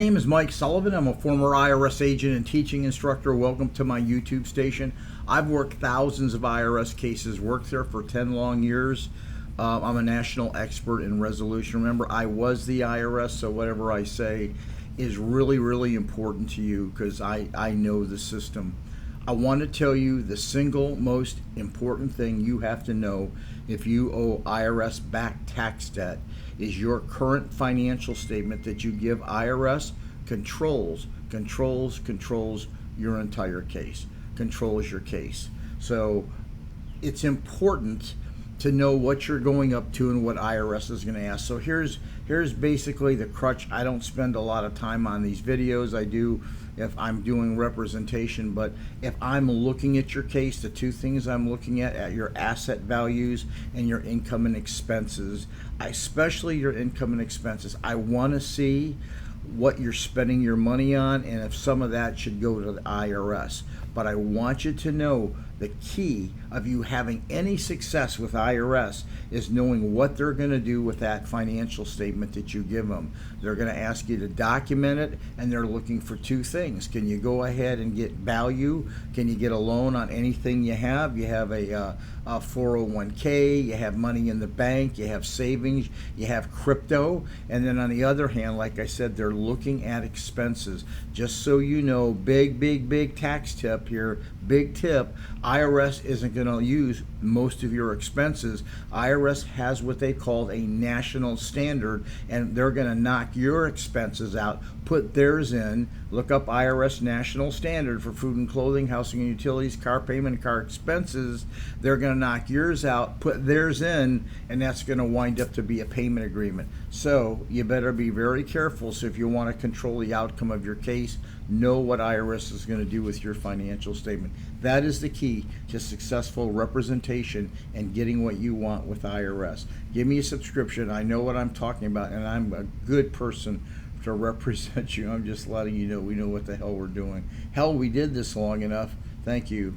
My name is Mike Sullivan. I'm a former IRS agent and teaching instructor. Welcome to my YouTube station. I've worked thousands of IRS cases, worked there for 10 long years. I'm a national expert in resolution. Remember, I was the IRS, so whatever I say is really, really important to you because I know the system. I want to tell you the single most important thing you have to know if you owe IRS back tax debt is your current financial statement that you give IRS controls your entire case, controls your case. So it's important to know what you're going up to and what IRS is going to ask. So here's basically the crutch. I don't spend a lot of time on these videos. I do if I'm doing representation, but if I'm looking at your case, the two things I'm looking at your asset values and your income and expenses, especially your income and expenses. I want to see what you're spending your money on and if some of that should go to the IRS. But I want you to know the key of you having any success with IRS is knowing what they're going to do with that financial statement that you give them. They're going to ask you to document it, and they're looking for two things. Can you go ahead and get value? Can you get a loan on anything you have? You have a 401k, you have money in the bank, you have savings, you have crypto. And then on the other hand, like I said, they're looking at expenses. Just so you know, big tax tip here, big tip, IRS isn't going to use most of your expenses. IRS has what they call a national standard, and they're going to knock your expenses out, put theirs in. Look up IRS national standard for food and clothing, housing and utilities, car payment, car expenses. They're going to knock yours out, put theirs in, and that's going to wind up to be a payment agreement. So you better be very careful. So if you want to control the outcome of your case, know what IRS is going to do with your financial statement. That is the key to successful representation and getting what you want with IRS. Give me a subscription. I know what I'm talking about, and I'm a good person to represent you. I'm just letting you know we know what the hell we're doing. Hell, we did this long enough. Thank you.